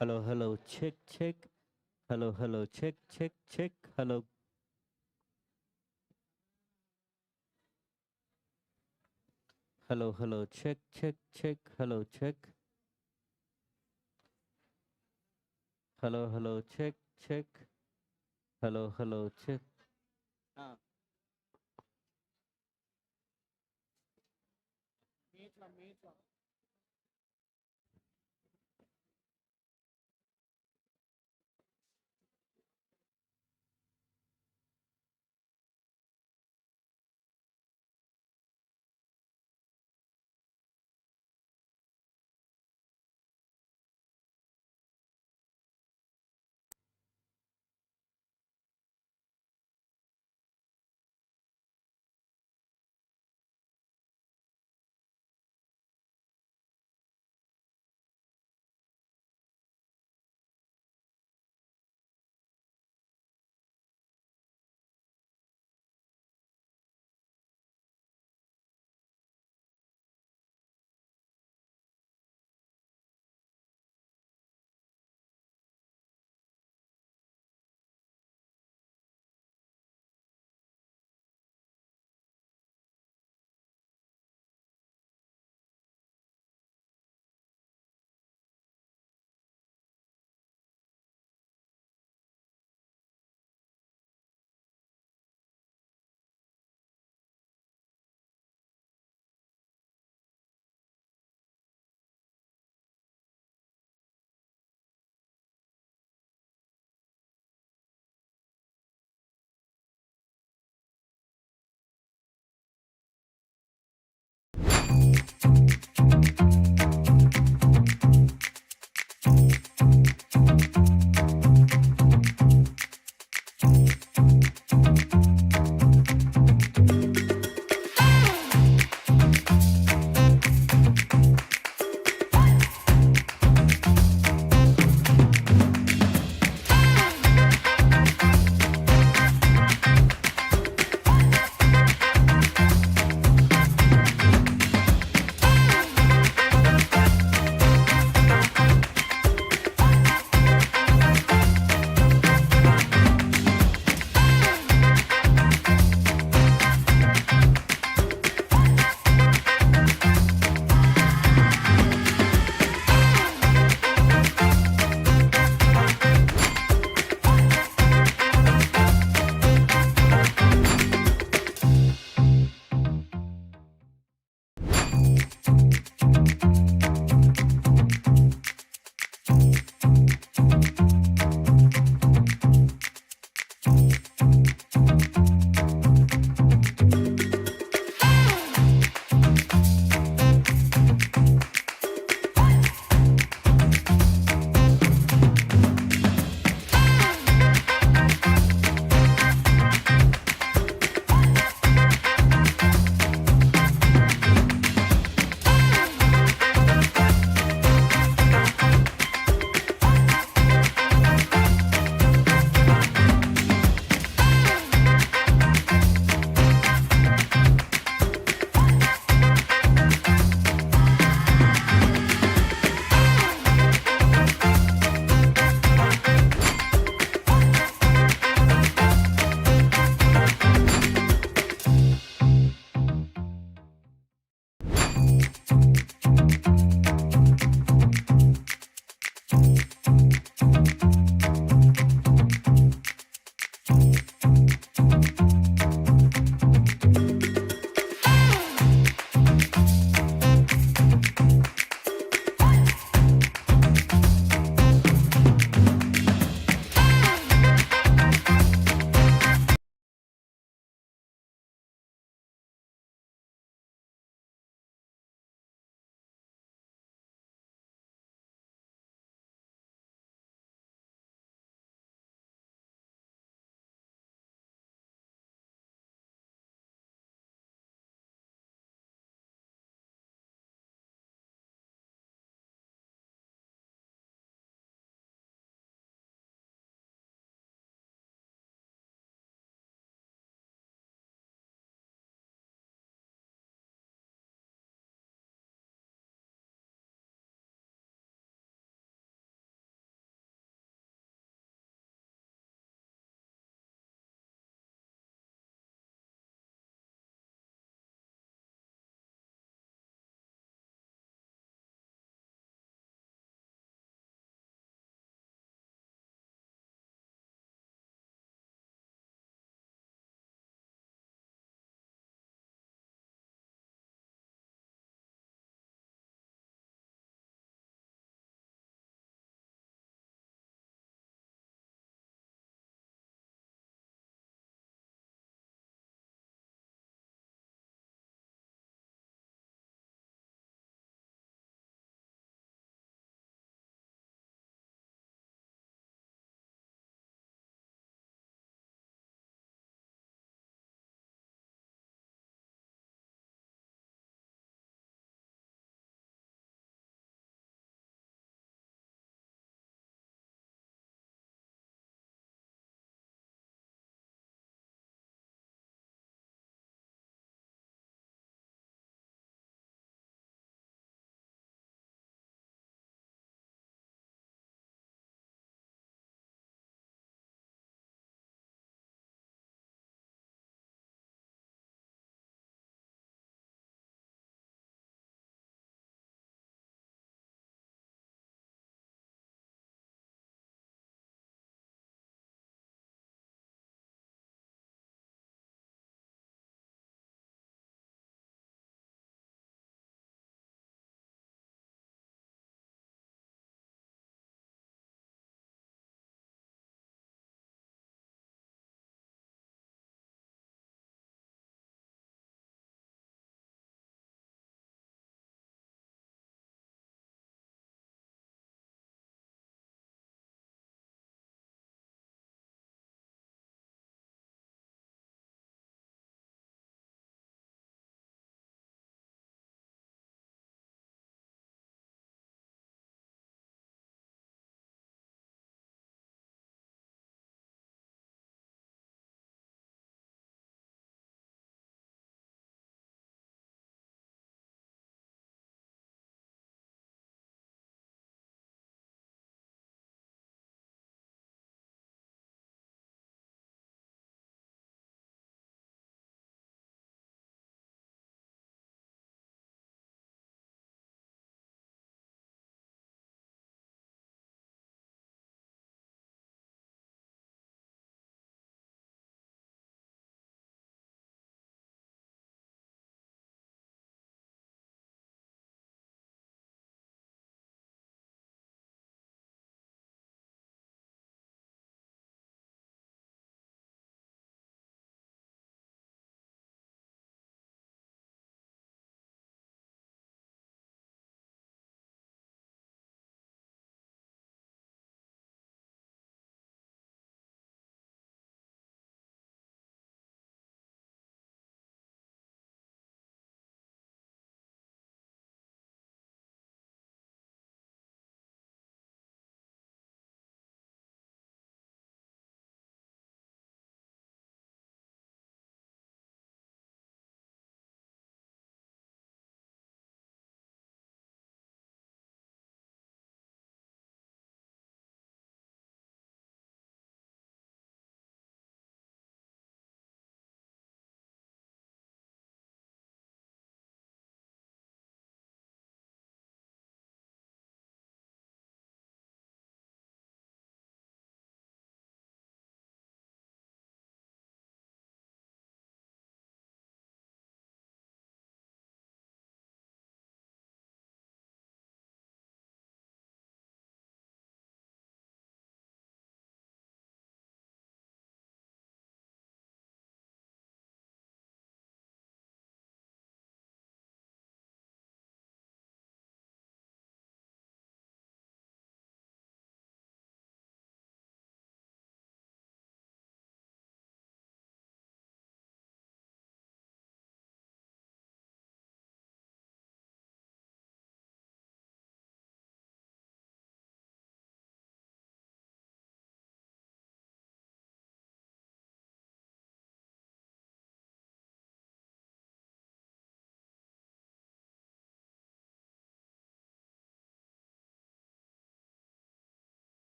Hello, hello, check, check. Hello, hello, check, check, check. Hello. Hello, hello, check, check, check. Hello, check. Hello, hello, check, check. Hello, hello, check. Ah.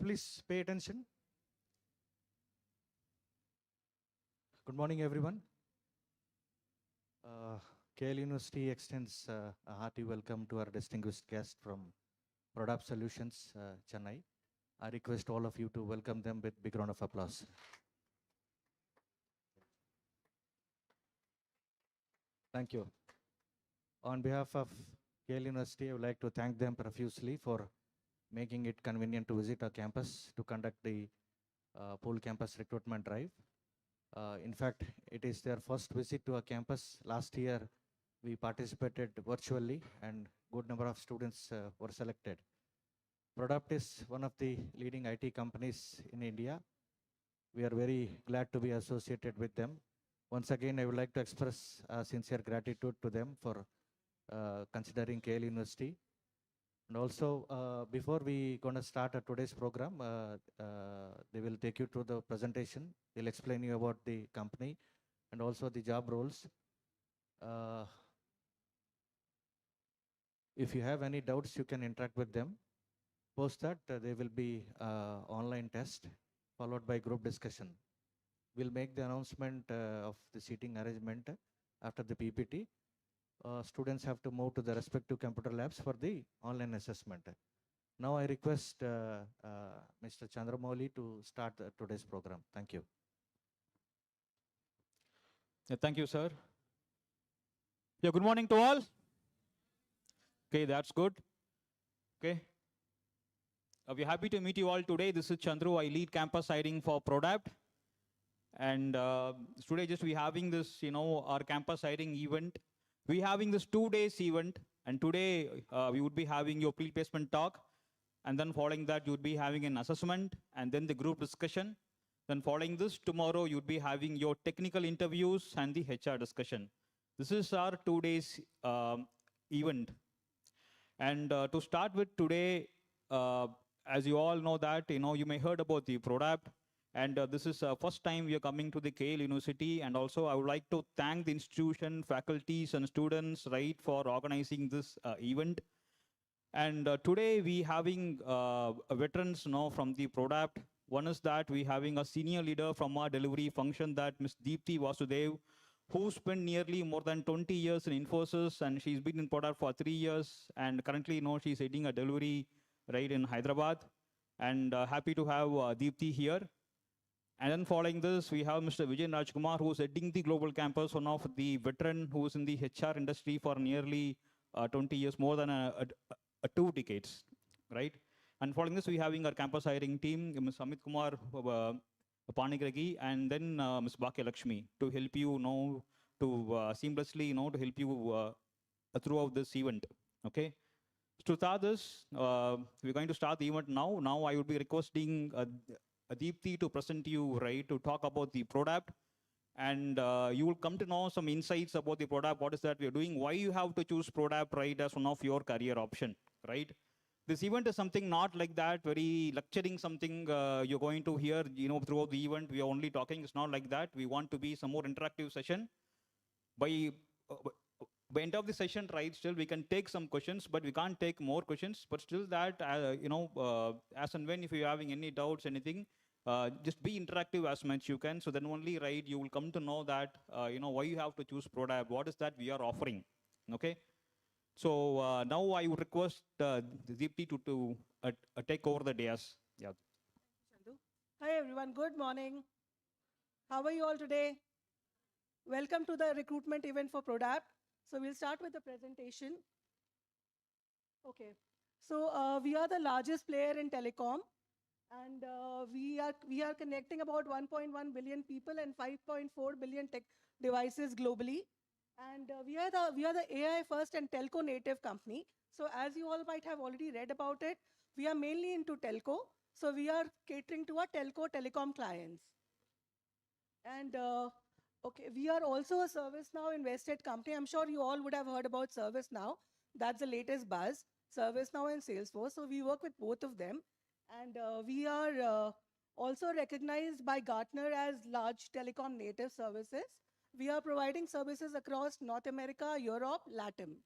please pay attention. Good morning, everyone. KL University extends a hearty welcome to our distinguished guest from Prodap Solutions, Chennai. I request all of you to welcome them with big round of applause. Thank you. On behalf of KL University, I would like to thank them profusely for making it convenient to visit our campus to conduct the pool campus recruitment drive. In fact, it is their first visit to our campus. Last year, we participated virtually and good number of students were selected. Product is one of the leading IT companies in India. We are very glad to be associated with them. Once again, I would like to express sincere gratitude to them for considering KL University. And also, before we going to start today's program, they will take you through the presentation. They'll explain you about the company and also the job roles. If you have any doubts, you can interact with them. Post that, there will be online test followed by group discussion. We'll make the announcement of the seating arrangement after the PPT. Students have to move to the respective computer labs for the online assessment. Now I request Mr. Chandramouli to start today's program. Thank you. Thank you, sir. Yeah, good morning to all. Okay, that's good. Okay. We're happy to meet you all today. This is Chandru. I lead campus hiring for Prodapt. And today just we're having this, our campus hiring event. We're having this 2 days event. And today we would be having your pre-placement talk. And then following that, you would be having an assessment and then the group discussion. Then following this, tomorrow you'd be having your technical interviews and the HR discussion. This is our 2 days event. And to start with today, as you all know that, you may heard about the Prodapt. And this is first time we are coming to the KL University. And also I would like to thank the institution, faculties and students, right, for organizing this event. And today we having veterans from the Prodapt. One is that we having a senior leader from our delivery function, that Ms. Deepthi Vasudev, who spent nearly more than 20 years in Infosys, and she's been in Prodapt for 3 years. And currently, she's heading a delivery right in Hyderabad. And happy to have Deepthi here. And then following this, we have Mr. Vijay Rajkumar, who's heading the global campus, one of the veteran who's in the HR industry for nearly 20 years, more than 2 decades, right? And following this, we having our campus hiring team, Ms. Amit Kumar Panigragi, and then Ms. Bhakya Lakshmi, to help you to seamlessly to help you throughout this event. Okay. To start this, we're going to start the event now. Now I would be requesting Deepthi to present you, right, to talk about the Prodapt. And you will come to know some insights about the Prodapt, what is that we are doing, why you have to choose Prodapt, right, as one of your career option, right? This event is something not like that, very lecturing something you're going to hear, throughout the event. We are only talking, it's not like that. We want to be some more interactive session. By end of the session, right, still we can take some questions, but we can't take more questions. But still that, as and when, if you're having any doubts, anything, just be interactive as much you can. So then only, right, you will come to know that, why you have to choose Prodapt, what is that we are offering, okay? So now I would request Deepthi to take over the dais. Yeah. Hi everyone, good morning. How are you all today? Welcome to the recruitment event for Prodapt. So we'll start with the presentation. Okay, so we are the largest player in telecom, and we are connecting about 1.1 billion people and 5.4 billion tech devices globally. And we are the AI first and telco native company. So as you all might have already read about it, we are mainly into telco. So we are catering to our telco telecom clients. And okay, we are also a ServiceNow invested company. I'm sure you all would have heard about ServiceNow. That's the latest buzz, ServiceNow and Salesforce. So we work with both of them. And we are also recognized by Gartner as large telecom native services. We are providing services across North America, Europe, Latin.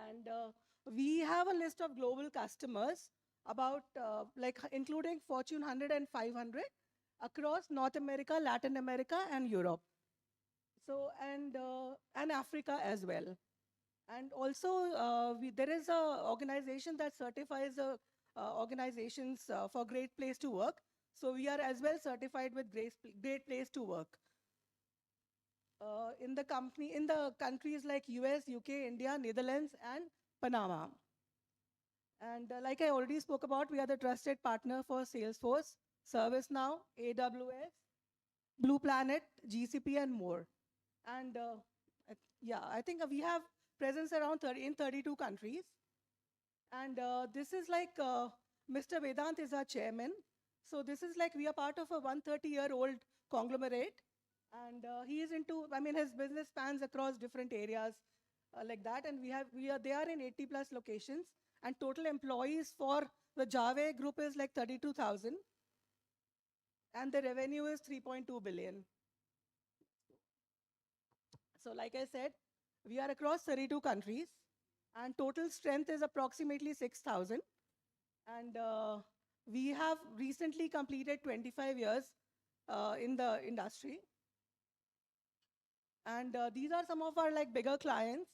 And we have a list of global customers. about including Fortune 100 and 500 across North America, Latin America, and Europe. So and Africa as well. And also, there is a organization that certifies organizations for Great Place to Work. So we are as well certified with Great Place to Work. In the countries like US, UK, India, Netherlands, and Panama. And like I already spoke about, we are the trusted partner for Salesforce, ServiceNow, AWS, Blue Planet, GCP, and more. And yeah, I think we have presence around 32 countries. And this is like Mr. Vedant is our chairman. So this is like we are part of a 130-year-old conglomerate. And he is into, I mean, his business spans across different areas like that. And they are in 80 plus locations. And total employees for the Java group is like 32,000. And the revenue is 3.2 billion. So like I said, we are across 32 countries. And total strength is approximately 6,000. And we have recently completed 25 years in the industry. And these are some of our like bigger clients.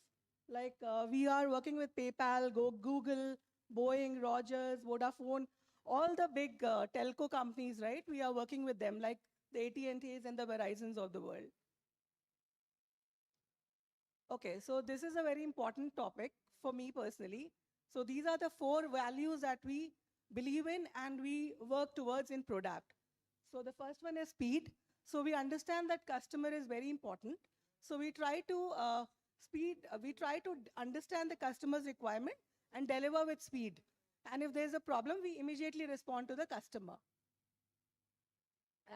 Like we are working with PayPal, Google, Boeing, Rogers, Vodafone, all the big telco companies, right? We are working with them, like the AT&Ts and the Verizons of the world. Okay, so this is a very important topic for me personally. So these are the 4 values that we believe in and we work towards in Product. So the first one is speed. So we understand that customer is very important. So we try to understand the customer's requirement and deliver with speed. And if there's a problem, we immediately respond to the customer.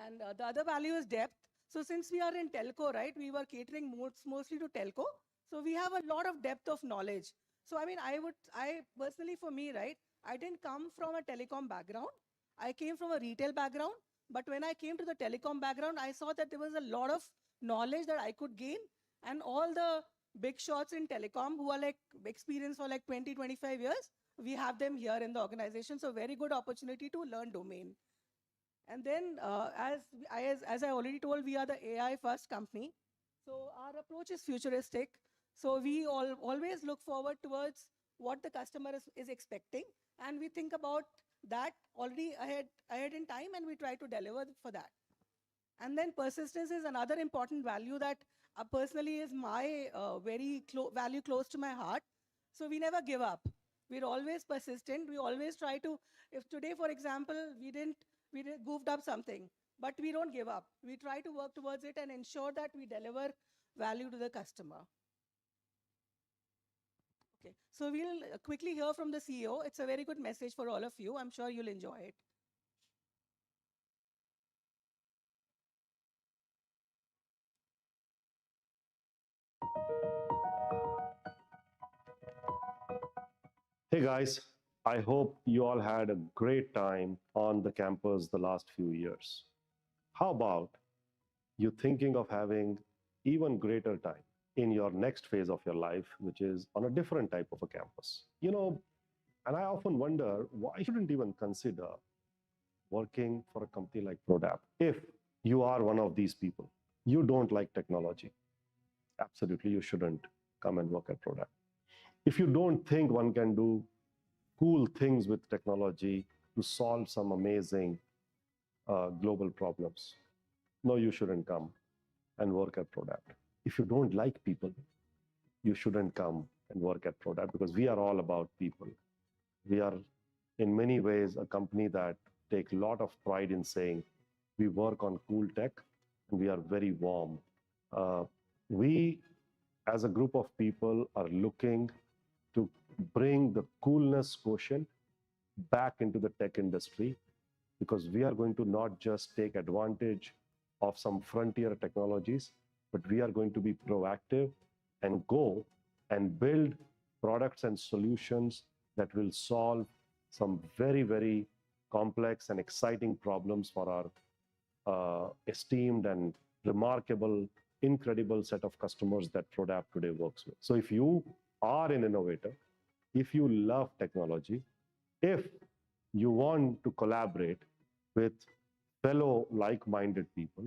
And the other value is depth. So since we are in telco, right, we were catering mostly to telco. So we have a lot of depth of knowledge. So I mean, I personally for me, right, I didn't come from a telecom background. I came from a retail background. But when I came to the telecom background, I saw that there was a lot of knowledge that I could gain. And all the big shots in telecom who are like experienced for like 20, 25 years, we have them here in the organization. So very good opportunity to learn domain. And then as I already told, we are the AI first company. So our approach is futuristic. So we always look forward towards what the customer is expecting. And we think about that already ahead in time, and we try to deliver for that. And then persistence is another important value that personally is my value close to my heart. So we never give up. We're always persistent. We always try to, if today, for example, we goofed up something, but we don't give up. We try to work towards it and ensure that we deliver value to the customer. Okay, so we'll quickly hear from the CEO. It's a very good message for all of you. I'm sure you'll enjoy it. Hey guys, I hope you all had a great time on the campus the last few years. How about you thinking of having even greater time in your next phase of your life, which is on a different type of a campus? And I often wonder why shouldn't even consider working for a company like Prodap if you are one of these people. You don't like technology. Absolutely, you shouldn't come and work at Prodap. If you don't think one can do cool things with technology to solve some amazing global problems, no, you shouldn't come and work at Product. If you don't like people, you shouldn't come and work at Product, because we are all about people. We are in many ways a company that take a lot of pride in saying we work on cool tech and we are very warm. We as a group of people are looking to bring the coolness quotient back into the tech industry, because we are going to not just take advantage of some frontier technologies, but we are going to be proactive and go and build products and solutions that will solve some very, very complex and exciting problems for our esteemed and remarkable, incredible set of customers that Prodap today works with. So if you are an innovator, if you love technology, if you want to collaborate with fellow like-minded people,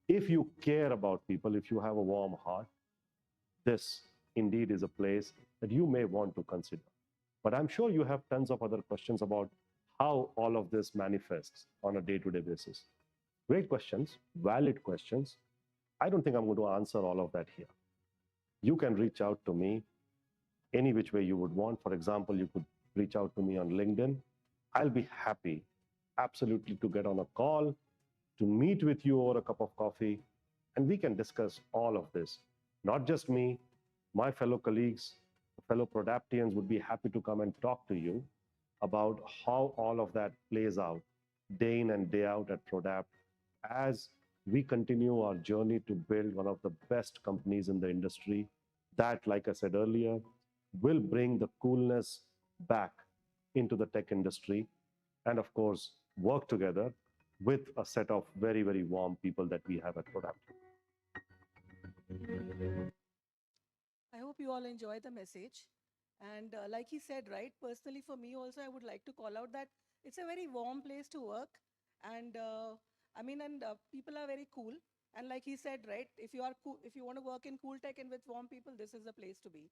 if you care about people, if you have a warm heart, this indeed is a place that you may want to consider. But I'm sure you have tons of other questions about how all of this manifests on a day-to-day basis. Great questions, valid questions. I don't think I'm going to answer all of that here. You can reach out to me any which way you would want. For example, you could reach out to me on LinkedIn. I'll be happy, absolutely, to get on a call, to meet with you over a cup of coffee, and we can discuss all of this. Not just me, my fellow colleagues, fellow Prodaptians would be happy to come and talk to you about how all of that plays out day in and day out at Prodapt as we continue our journey to build one of the best companies in the industry that, like I said earlier, will bring the coolness back into the tech industry and, of course, work together with a set of very, very warm people that we have at Prodapt. I hope you all enjoy the message. And like he said, right, personally for me also, I would like to call out that it's a very warm place to work. And people are very cool. And like he said, right, if you are cool, if you want to work in cool tech and with warm people, this is the place to be.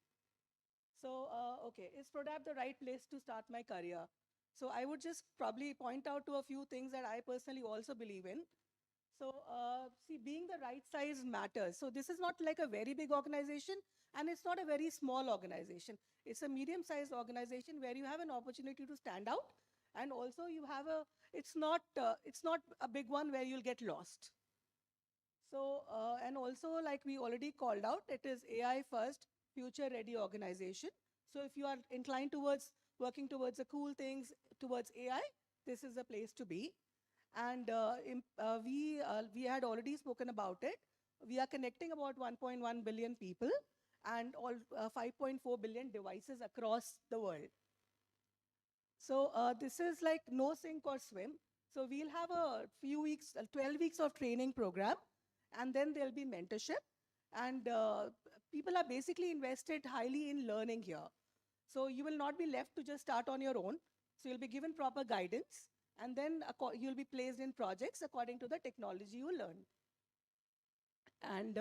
So, okay, is Prodap the right place to start my career? So I would just probably point out to a few things that I personally also believe in. So, see, being the right size matters. So this is not like a very big organization, and it's not a very small organization. It's a medium-sized organization where you have an opportunity to stand out, and also you have a. It's not a big one where you'll get lost. So, and also, like we already called out, it is AI first, future ready organization. So if you are inclined towards working towards the cool things, towards AI, this is the place to be. And we had already spoken about it. We are connecting about 1.1 billion people and all 5.4 billion devices across the world. So this is like no sink or swim. So we'll have a few weeks, 12 weeks of training program, and then there'll be mentorship. And people are basically invested highly in learning here. So you will not be left to just start on your own. So you'll be given proper guidance, and then you'll be placed in projects according to the technology you learn. And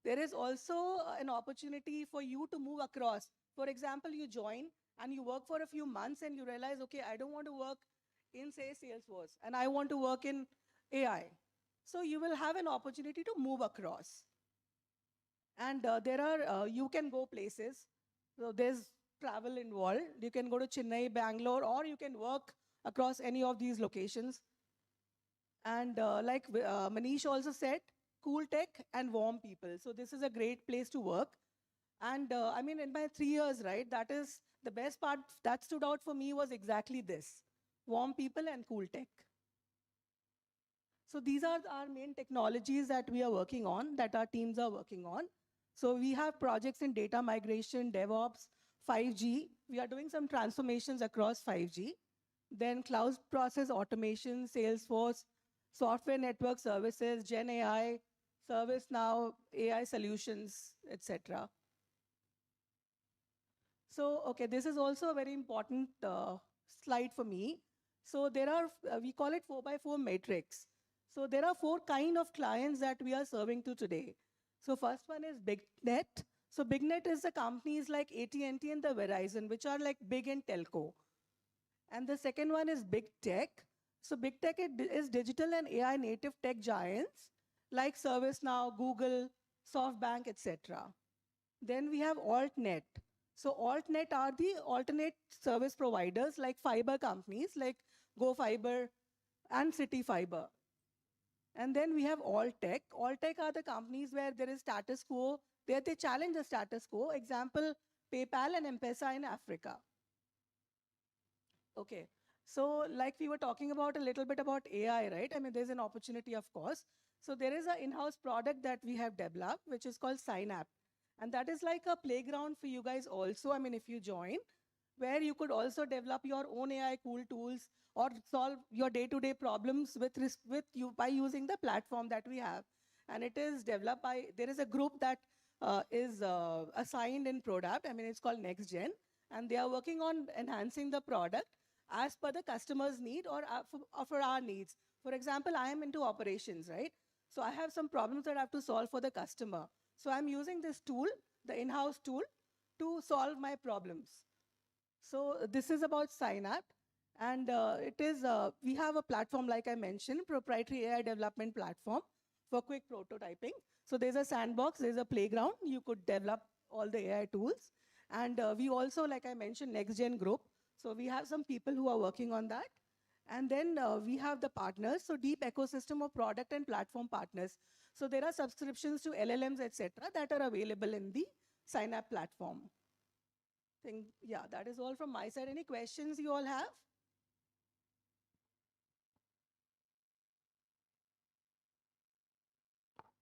there is also an opportunity for you to move across. For example, you join and you work for a few months and you realize, okay, I don't want to work in, say, Salesforce, and I want to work in AI. So you will have an opportunity to move across. And you can go places. So there's travel involved. You can go to Chennai, Bangalore, or you can work across any of these locations. And like Manish also said, cool tech and warm people. So this is a great place to work. And in my 3 years, right, that is the best part that stood out for me was exactly this: warm people and cool tech. So these are our main technologies that we are working on, that our teams are working on. So we have projects in data migration, DevOps, 5G. We are doing some transformations across 5G. Then cloud process automation, Salesforce, software network services, Gen AI, ServiceNow, AI solutions, etc. So, okay, this is also a very important slide for me. So there are, we call it 4x4 matrix. So there are 4 kind of clients that we are serving to today. So first one is BigNet. So BigNet is the companies like AT&T and the Verizon, which are like big in telco. And the second one is Big Tech. So Big Tech is digital and AI native tech giants like ServiceNow, Google, SoftBank, etc. Then we have AltNet. So AltNet are the alternate service providers like fiber companies like GoFiber and CityFiber. And then we have Alltech. Alltech are the companies where there is status quo, where they challenge the status quo. Example, PayPal and M-Pesa in Africa. Okay, so like we were talking about a little bit about AI, right? I mean, there's an opportunity, of course. So there is an in-house product that we have developed, which is called SignApp. And that is like a playground for you guys also, I mean, if you join, where you could also develop your own AI cool tools or solve your day-to-day problems with you by using the platform that we have. And it is developed by, there is a group that is assigned in product. I mean, it's called NextGen, and they are working on enhancing the product. as per the customer's need or for our needs. For example, I am into operations, right? So I have some problems that I have to solve for the customer. So I'm using this tool, the in-house tool, to solve my problems. So this is about Synapse. And we have a platform, like I mentioned, proprietary AI development platform for quick prototyping. So there's a sandbox, there's a playground. You could develop all the AI tools. And we also, like I mentioned, Next Gen Group. So we have some people who are working on that. And then we have the partners, so deep ecosystem of product and platform partners. So there are subscriptions to LLMs, etc., that are available in the Synapse platform. Yeah, that is all from my side. Any questions you all have?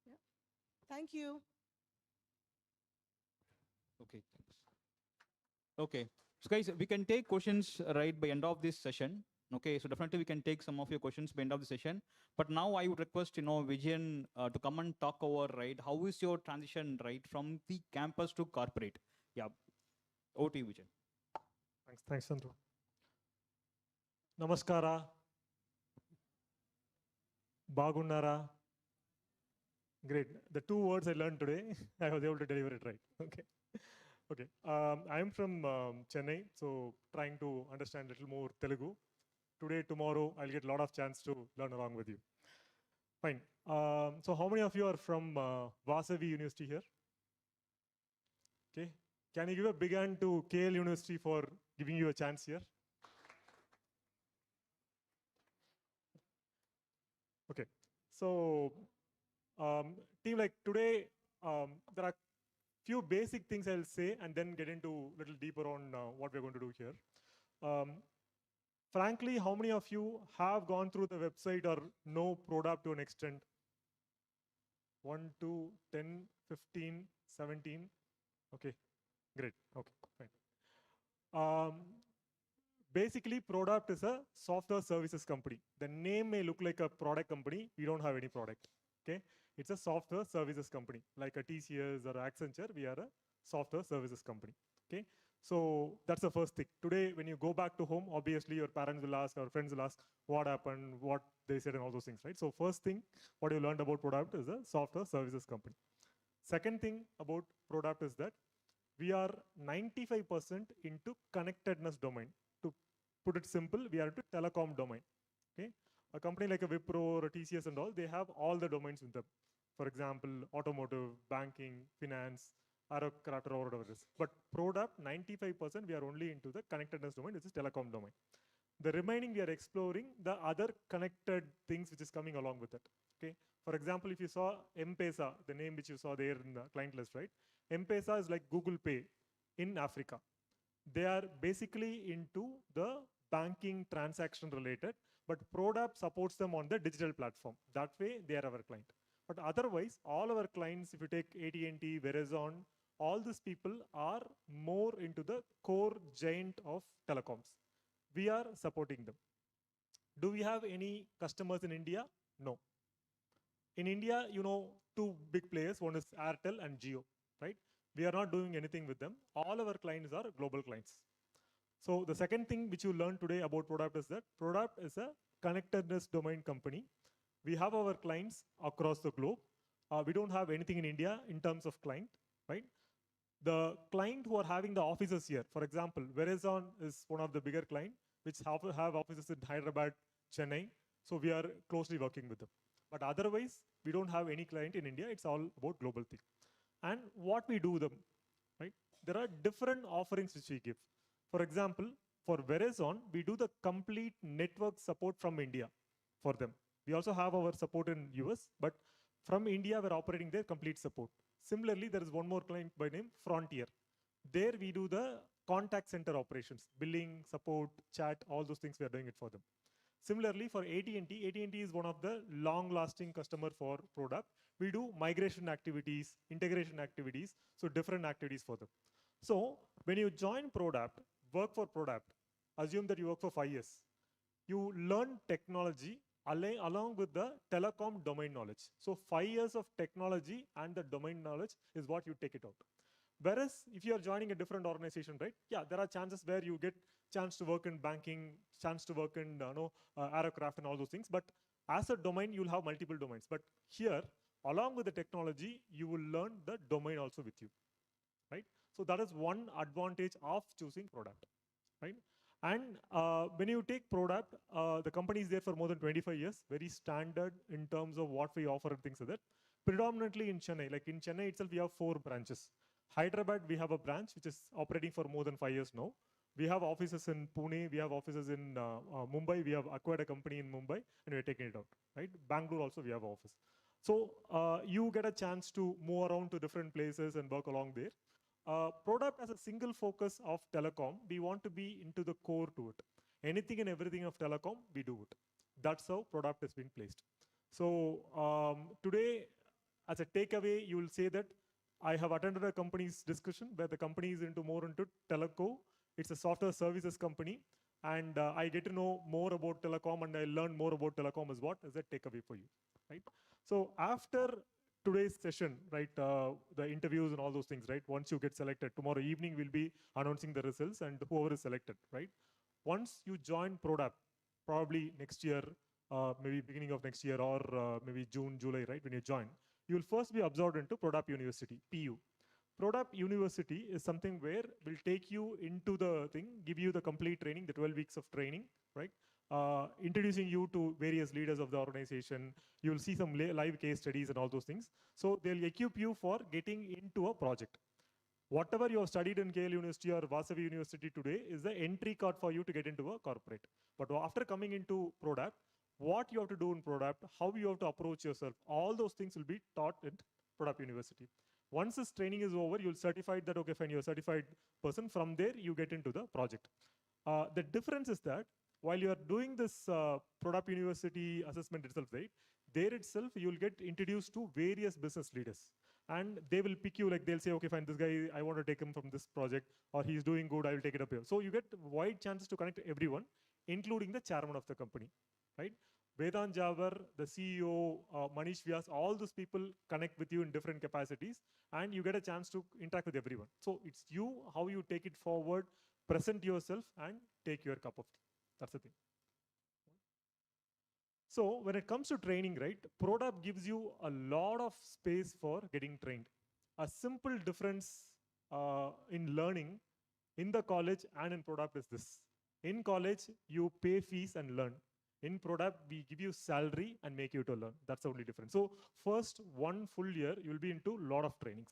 Yeah. Thank you. Okay, thanks. Okay, so guys, we can take questions right by end of this session. Okay, so definitely we can take some of your questions by end of the session. But now I would request, Vijayan to come and talk over, right? How is your transition, right, from the campus to corporate? Yeah, over to you, Vijayan. Thanks, Chandru. Namaskara. Bagunnara. Great. The two words I learned today, I was able to deliver it right. Okay. Okay. I'm from Chennai, so trying to understand a little more Telugu. Today, tomorrow, I'll get a lot of chance to learn along with you. Fine. So how many of you are from Vasavi University here? Okay. Can you give a big hand to KL University for giving you a chance here? Okay. So team, like today, there are few basic things I'll say and then get into a little deeper on what we're going to do here. Frankly, how many of you have gone through the website or know Prodap to an extent? 1, 2, 10, 15, 17. Okay, great. Okay, fine. Basically, Prodap is a software services company. The name may look like a product company. We don't have any product. Okay, it's a software services company, like a TCS or Accenture. We are a software services company. Okay, so that's the first thing. Today, when you go back to home, obviously your parents will ask, or friends will ask, what happened, what they said, and all those things, right? So first thing, what you learned about Prodap is a software services company. Second thing about Prodap is that we are 95% into connectedness domain. To put it simple, we are into telecom domain. Okay, a company like a Wipro or a TCS and all, they have all the domains with them. For example, automotive, banking, finance, aerocraft, or whatever it is. But Prodap, 95% we are only into the connectedness domain, which is telecom domain. The remaining, we are exploring the other connected things which is coming along with it. Okay. For example, if you saw M-Pesa, the name which you saw there in the client list, right? M-Pesa is like Google Pay in Africa. They are basically into the banking transaction related, but Prodap supports them on the digital platform. That way, they are our client. But otherwise, all our clients, if you take AT&T, Verizon, all these people are more into the core giant of telecoms. We are supporting them. Do we have any customers in India? No. In India, two big players. One is Airtel and Jio, right? We are not doing anything with them. All our clients are global clients. So the second thing which you learned today about Prodap is that Prodap is a connectedness domain company. We have our clients across the globe. We don't have anything in India in terms of client, right? The client who are having the offices here, for example, Verizon is one of the bigger clients, which have offices in Hyderabad, Chennai. So we are closely working with them. But otherwise, we don't have any client in India. It's all about global thing. And what we do them, right? There are different offerings which we give. For example, for Verizon, we do the complete network support from India for them. We also have our support in US, but from India, we're operating their complete support. Similarly, there is one more client by name Frontier. There we do the contact center operations, billing, support, chat, all those things we are doing it for them. Similarly, for AT&T, AT&T is one of the long-lasting customer for Prodap. We do migration activities, integration activities, so different activities for them. So when you join Prodap, work for Prodap, assume that you work for 5 years. You learn technology along with the telecom domain knowledge. So 5 years of technology and the domain knowledge is what you take it out. Whereas if you are joining a different organization, right? Yeah, there are chances where you get chance to work in banking, chance to work in aircraft and all those things. But as a domain, you'll have multiple domains. But here, along with the technology, you will learn the domain also with you, right? So that is one advantage of choosing product, right? And when you take product, the company is there for more than 25 years, very standard in terms of what we offer and things like that. Predominantly in Chennai, like in Chennai itself, we have 4 branches. Hyderabad, we have a branch which is operating for more than 5 years now. We have offices in Pune, we have offices in Mumbai, we have acquired a company in Mumbai and we're taking it out, right? Bangalore also we have office. So you get a chance to move around to different places and work along there. Product as a single focus of telecom, we want to be into the core to it. Anything and everything of telecom, we do it. That's how product has been placed. So today, as a takeaway, you will say that I have attended a company's discussion where the company is more into teleco. It's a software services company. And I get to know more about telecom and I learn more about telecom as what is a takeaway for you, right? So after today's session, right, the interviews and all those things, right, once you get selected, tomorrow evening we'll be announcing the results and whoever is selected, right? Once you join Prodap, probably next year, maybe beginning of next year or maybe June, July, right, when you join, you will first be absorbed into Prodap University, PU. Prodap University is something where we'll take you into the thing, give you the complete training, the 12 weeks of training, right? Introducing you to various leaders of the organization. You'll see some live case studies and all those things. So they'll equip you for getting into a project. Whatever you have studied in KL University or Vasavi University today is the entry card for you to get into a corporate. But after coming into product, what you have to do in product, how you have to approach yourself, all those things will be taught in Product University. Once this training is over, you'll certify that, okay, fine, you're a certified person. From there, you get into the project. The difference is that while you are doing this Product University assessment itself, right, there itself, you'll get introduced to various business leaders. And they will pick you, like they'll say, okay, fine, this guy, I want to take him from this project, or he's doing good, I will take it up here. So you get wide chances to connect to everyone, including the chairman of the company, right? Vedant Javar, the CEO, Manish Vyas, all those people connect with you in different capacities, and you get a chance to interact with everyone. So it's you, how you take it forward, present yourself, and take your cup of tea. That's the thing. So when it comes to training, right, Prodap gives you a lot of space for getting trained. A simple difference in learning in the college and in Prodap is this. In college, you pay fees and learn. In Prodap, we give you salary and make you to learn. That's the only difference. So first 1 full year, you'll be into a lot of trainings.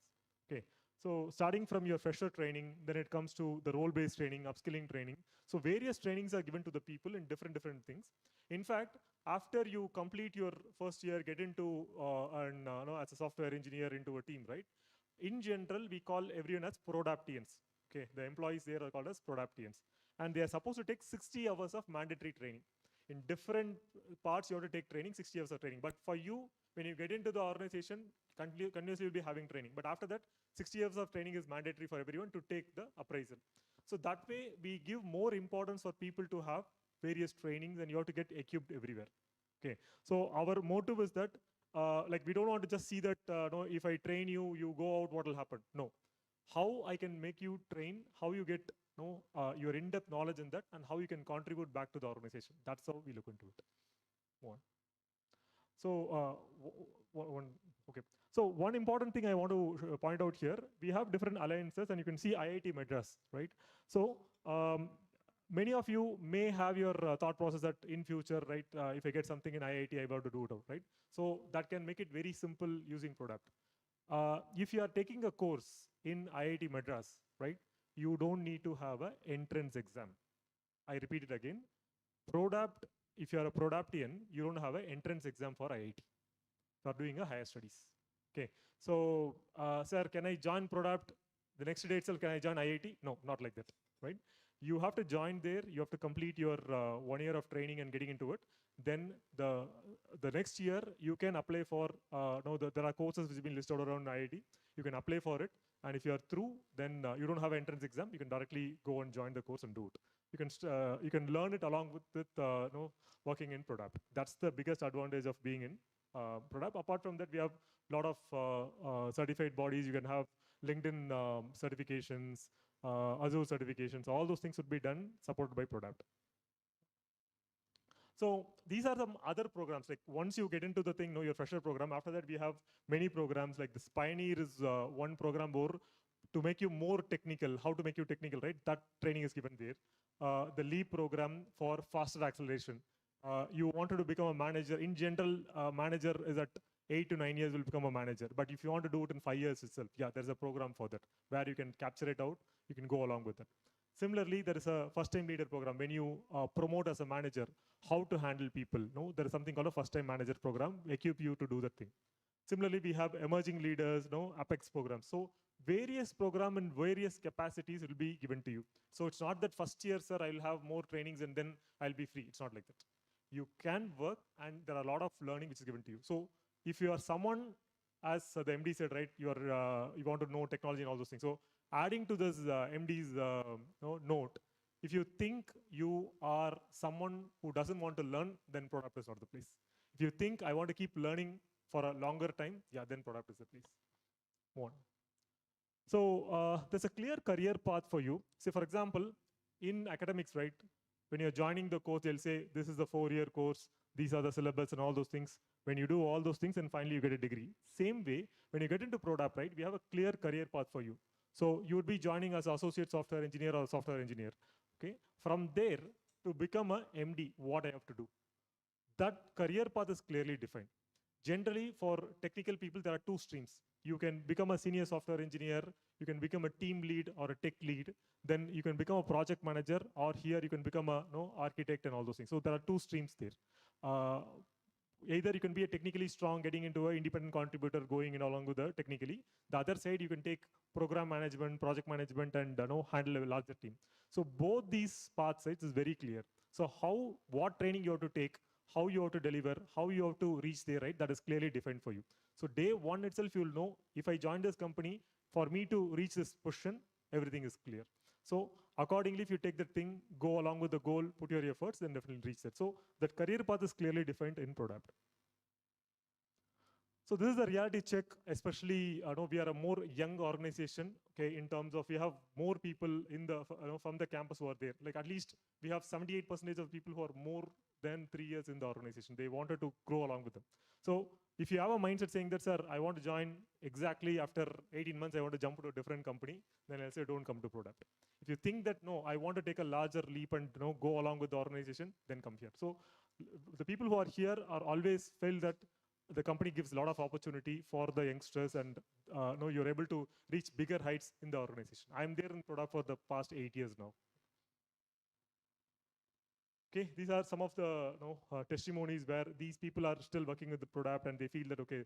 Okay. So starting from your fresher training, then it comes to the role-based training, upskilling training. So various trainings are given to the people in different things. In fact, after you complete your first year, get into as a software engineer into a team, right? In general, we call everyone as Prodaptians. Okay, the employees there are called as Prodaptians. And they are supposed to take 60 hours of mandatory training. In different parts, you have to take training, 60 hours of training. But for you, when you get into the organization, continuously you'll be having training. But after that, 60 hours of training is mandatory for everyone to take the appraisal. So that way, we give more importance for people to have various trainings, and you have to get equipped everywhere. Okay. So our motive is that, like, we don't want to just see that, no, if I train you, you go out, what will happen? No. How I can make you train, how you get your in-depth knowledge in that, and how you can contribute back to the organization. That's how we look into it. One. So okay. So one important thing I want to point out here, we have different alliances, and you can see IIT Madras, right? So many of you may have your thought process that in future, right, if I get something in IIT, I want to do it out, right? So that can make it very simple using product. If you are taking a course in IIT Madras, right, you don't need to have an entrance exam. I repeat it again. Product, if you are a Prodaptian, you don't have an entrance exam for IIT. You are doing a higher studies. Okay. So, sir, can I join Product the next day itself? Can I join IIT? No, not like that, right? You have to join there. You have to complete your 1 year of training and getting into it. Then the next year you can apply for. There are courses which have been listed around IIT. You can apply for it, and if you are through, then you don't have an entrance exam. You can directly go and join the course and do it. You can learn it along with working in Product. That's the biggest advantage of being in Product. Apart from that, we have a lot of certified bodies. You can have LinkedIn certifications, Azure certifications, all those things would be done, supported by product. So these are some other programs. Like once you get into the thing, your fresher program, after that we have many programs. Like this Pioneer is one program more to make you more technical, how to make you technical, right? That training is given there. The LEAP program for faster acceleration. You wanted to become a manager. In general, manager is at 8 to 9 years will become a manager. But if you want to do it in 5 years itself, yeah, there's a program for that where you can capture it out. You can go along with that. Similarly, there is a first-time leader program. When you promote as a manager, how to handle people. No, there is something called a first-time manager program, equip you to do the thing. Similarly, we have emerging leaders, Apex programs. So various program and various capacities will be given to you. So it's not that first year, sir, I'll have more trainings and then I'll be free. It's not like that. You can work and there are a lot of learning which is given to you. So if you are someone, as the MD said, right, you want to know technology and all those things. So adding to this MD's note, if you think you are someone who doesn't want to learn, then product is not the place. If you think I want to keep learning for a longer time, yeah, then product is the place. One. So there's a clear career path for you. Say, for example, in academics, right, when you're joining the course, they'll say, this is the 4-year course, these are the syllabus and all those things. When you do all those things, and finally you get a degree. Same way, when you get into product, right, we have a clear career path for you. So you would be joining as associate software engineer or software engineer. Okay. From there, to become a MD, what I have to do? That career path is clearly defined. Generally, for technical people, there are 2 streams. You can become a senior software engineer, you can become a team lead or a tech lead, then you can become a project manager, or here you can become a architect and all those things. So there are 2 streams there. Either you can be a technically strong, getting into an independent contributor, going in along with the technically. The other side, you can take program management, project management, and handle a larger team. So both these path sides is very clear. So what training you have to take, how you have to deliver, how you have to reach there, right? That is clearly defined for you. So day 1 itself, you'll know, if I join this company, for me to reach this position, everything is clear. So accordingly, if you take that thing, go along with the goal, put your efforts, then definitely reach that. So that career path is clearly defined in product. So this is the reality check, especially we are a more young organization, okay, in terms of we have more people in the from the campus who are there. Like at least we have 78% of people who are more than 3 years in the organization. They wanted to grow along with them. So if you have a mindset saying that, sir, I want to join exactly after 18 months, I want to jump to a different company, then I'll say don't come to product. If you think that, no, I want to take a larger leap and go along with the organization, then come here. So the people who are here are always feel that the company gives a lot of opportunity for the youngsters, and you're able to reach bigger heights in the organization. I'm there in product for the past 8 years now. Okay, these are some of the testimonies where these people are still working with the product and they feel that, okay,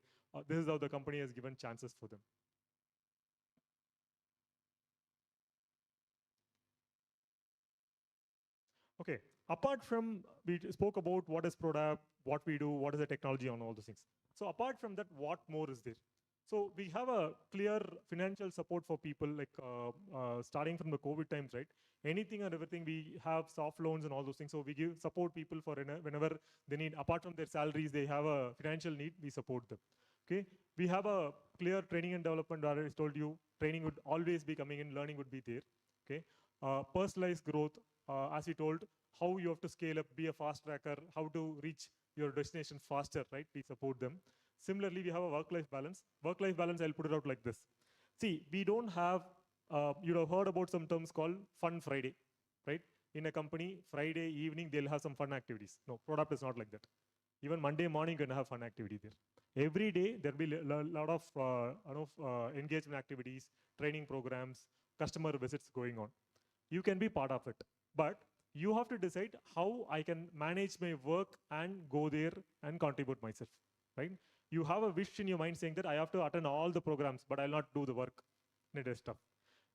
this is how the company has given chances for them. Okay, apart from, we spoke about what is product, what we do, what is the technology on all those things. So apart from that, what more is there? So we have a clear financial support for people, like starting from the COVID times, right? Anything and everything, we have soft loans and all those things. So we give support people for whenever they need, apart from their salaries, they have a financial need, we support them. Okay, we have a clear training and development where I told you, training would always be coming in, learning would be there. Okay, personalized growth, as we told, how you have to scale up, be a fast tracker, how to reach your destination faster, right? We support them. Similarly, we have a work-life balance. Work-life balance, I'll put it out like this. See, we don't have, you'd have heard about some terms called Fun Friday, right? In a company, Friday evening, they'll have some fun activities. No, product is not like that. Even Monday morning, you're going to have fun activity there. Every day, there'll be a lot of engagement activities, training programs, customer visits going on. You can be part of it, but you have to decide how I can manage my work and go there and contribute myself, right? You have a wish in your mind saying that I have to attend all the programs, but I'll not do the work in a desktop.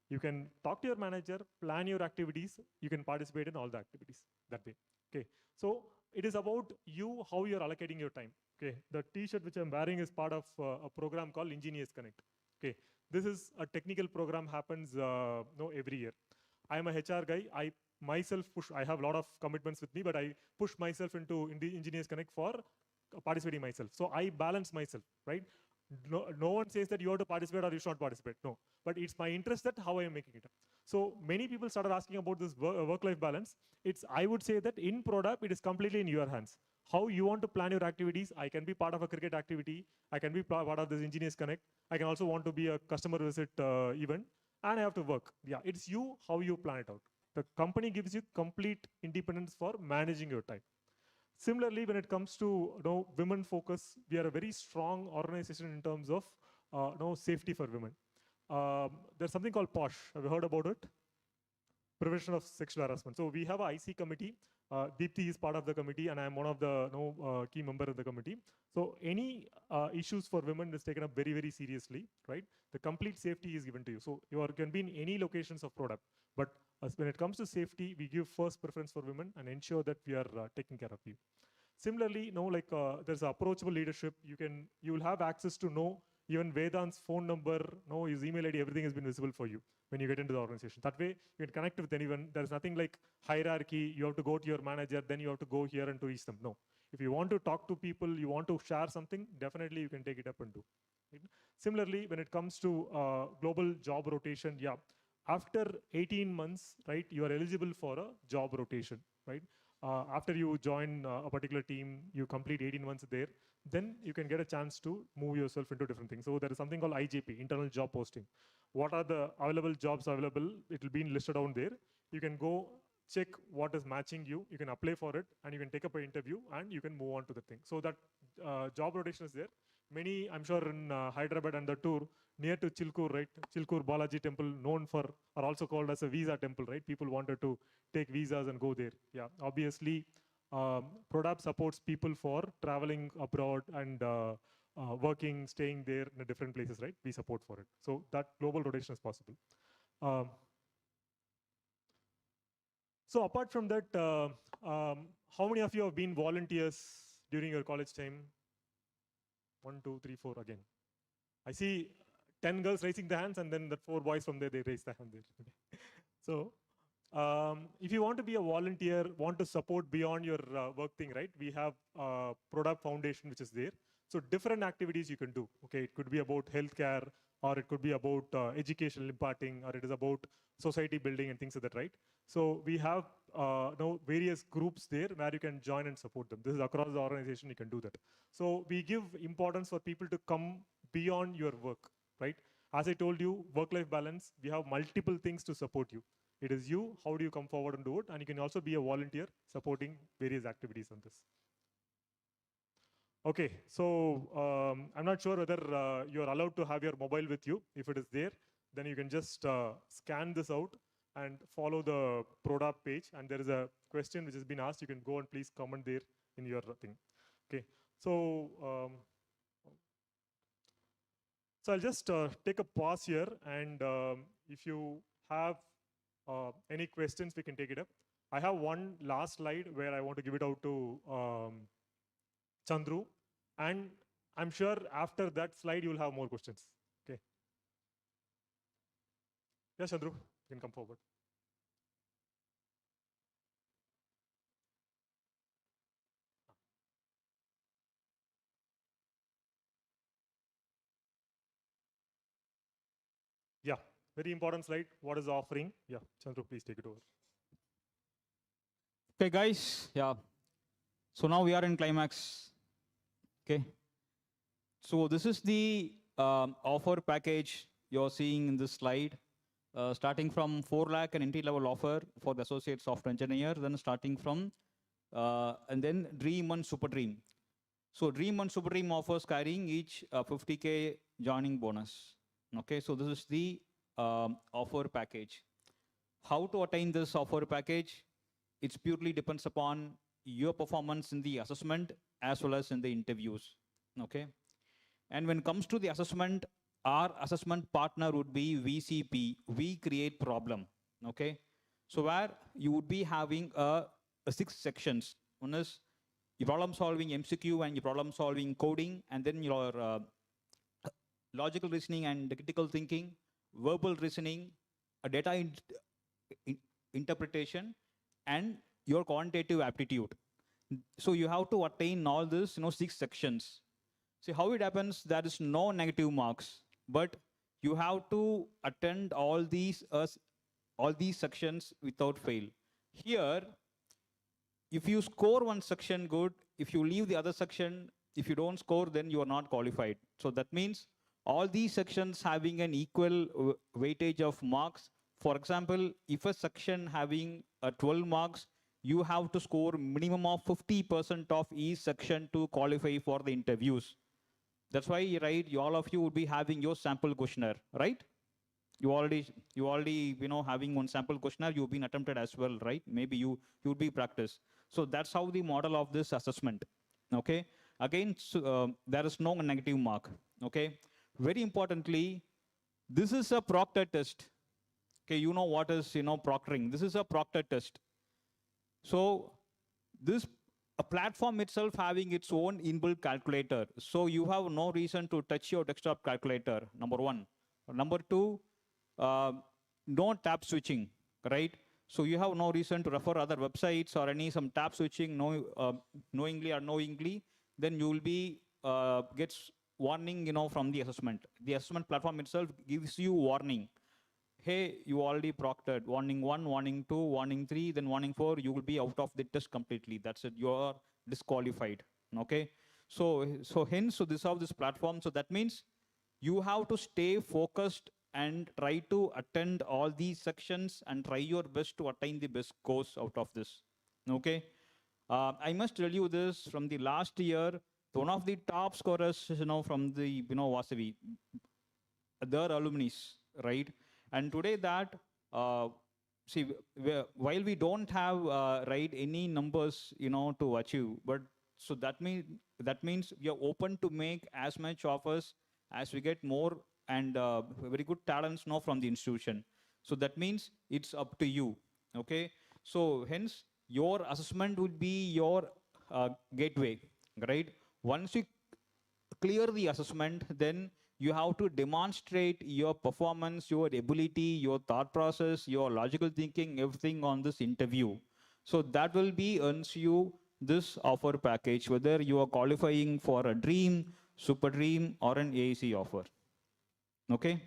You can talk to your manager, plan your activities, you can participate in all the activities that way. Okay, so it is about you, how you're allocating your time. Okay, the t-shirt which I'm wearing is part of a program called Engineers Connect. Okay, this is a technical program, happens every year. I'm a HR guy. I myself push, I have a lot of commitments with me, but I push myself into Engineers Connect for participating myself. So I balance myself, right? No one says that you have to participate or you should not participate. No, but it's my interest that how I am making it up. So many people started asking about this work-life balance. I would say that in product, it is completely in your hands. How you want to plan your activities. I can be part of a cricket activity. I can be part of this Engineers Connect. I can also want to be a customer visit event, and I have to work. Yeah, it's you how you plan it out. The company gives you complete independence for managing your time. Similarly, when it comes to women focus, we are a very strong organization in terms of safety for women. There's something called POSH. Have you heard about it? Prevention of sexual harassment. So we have a IC committee. Deepthi is part of the committee, and I'm one of the key member of the committee. So any issues for women is taken up very, very seriously, right? The complete safety is given to you. So you can be in any locations of product, but when it comes to safety, we give first preference for women and ensure that we are taking care of you. Similarly, there's approachable leadership. You will have access to know even Vedant's phone number, his email ID, everything has been visible for you when you get into the organization. That way, you can connect with anyone. There's nothing like hierarchy. You have to go to your manager, then you have to go here and to reach them. No. If you want to talk to people, you want to share something, definitely you can take it up and do. Right? Similarly, when it comes to global job rotation, yeah, after 18 months, right, you are eligible for a job rotation, right? After you join a particular team, you complete 18 months there, then you can get a chance to move yourself into different things. So there is something called IJP, internal job posting. What are the available jobs available? It will be listed down there. You can go check what is matching you. You can apply for it, and you can take up an interview, and you can move on to the thing. So that job rotation is there. Many, I'm sure in Hyderabad and the tour, near to Chilkur, right? Chilkur Balaji temple, known for, are also called as a visa temple, right? People wanted to take visas and go there. Yeah, obviously, Prodap supports people for traveling abroad and working, staying there in different places, right? We support for it. So that global rotation is possible. So apart from that, how many of you have been volunteers during your college time? 1, 2, 3, 4 again. I see 10 girls raising their hands, and then the 4 boys from there, they raise their hand there. So if you want to be a volunteer, want to support beyond your work thing, right? We have Product Foundation, which is there. So different activities you can do. Okay, it could be about healthcare, or it could be about educational imparting, or it is about society building and things like that, right? So we have various groups there where you can join and support them. This is across the organization, you can do that. So we give importance for people to come beyond your work, right? As I told you, work-life balance, we have multiple things to support you. It is you, how do you come forward and do it? And you can also be a volunteer supporting various activities on this. Okay, so I'm not sure whether you're allowed to have your mobile with you. If it is there, then you can just scan this out and follow the Prodap page. And there is a question which has been asked. You can go and please comment there in your thing. Okay, so I'll just take a pause here. And if you have any questions, we can take it up. I have one last slide where I want to give it out to Chandru. And I'm sure after that slide, you will have more questions. Okay. Yes, Chandru, you can come forward. Yeah, very important slide. What is the offering? Yeah, Chandru, please take it over. Okay, guys. Yeah. So now we are in climax. Okay. So this is the offer package you're seeing in this slide. Starting from 4 lakh an entry level offer for the associate software engineer, then starting from and then Dream and Super Dream. So Dream and Super Dream offers carrying each 50K joining bonus. Okay, so this is the offer package. How to attain this offer package? It purely depends upon your performance in the assessment as well as in the interviews. Okay, and when it comes to the assessment, our assessment partner would be VCP, We Create Problem. Okay, so where you would be having 6 sections. One is your problem solving MCQ and your problem solving coding, and then your logical reasoning and critical thinking, verbal reasoning, a data interpretation, and your quantitative aptitude. So you have to attain all this, 6 sections. See how it happens, there is no negative marks, but you have to attend all these sections without fail. Here, if you score one section good, if you leave the other section, if you don't score, then you are not qualified. So that means all these sections having an equal weightage of marks. For example, if a section having 12 marks, you have to score minimum of 50% of each section to qualify for the interviews. That's why, right, all of you would be having your sample questionnaire, right? You already, having one sample questionnaire, you've been attempted as well, right? Maybe you would be practice. So that's how the model of this assessment. Okay. Again, there is no negative mark. Okay. Very importantly, this is a proctor test. Okay, you know what is proctoring. This is a proctor test. So this a platform itself having its own inbuilt calculator. So you have no reason to touch your desktop calculator, number one. Number two, no tab switching, right? So you have no reason to refer other websites or some tab switching, knowingly or unknowingly. Then you will be gets warning, from the assessment. The assessment platform itself gives you warning. Hey, you already proctored. Warning 1, warning 2, warning 3, then warning 4. You will be out of the test completely. That's it. You are disqualified. Okay. So hence, so this of this platform. So that means you have to stay focused and try to attend all these sections and try your best to attain the best scores out of this. Okay. I must tell you this from the last year, one of the top scorers, from the, Vasavi, their alumni, right? And today that, see, while we don't have, right, any numbers, to achieve, but so that means we are open to make as much offers as we get more and very good talents now from the institution. So that means it's up to you. Okay. So hence your assessment would be your gateway, right? Once you clear the assessment, then you have to demonstrate your performance, your ability, your thought process, your logical thinking, everything on this interview. So that will be earns you this offer package, whether you are qualifying for a dream, super dream, or an AAC offer. Okay.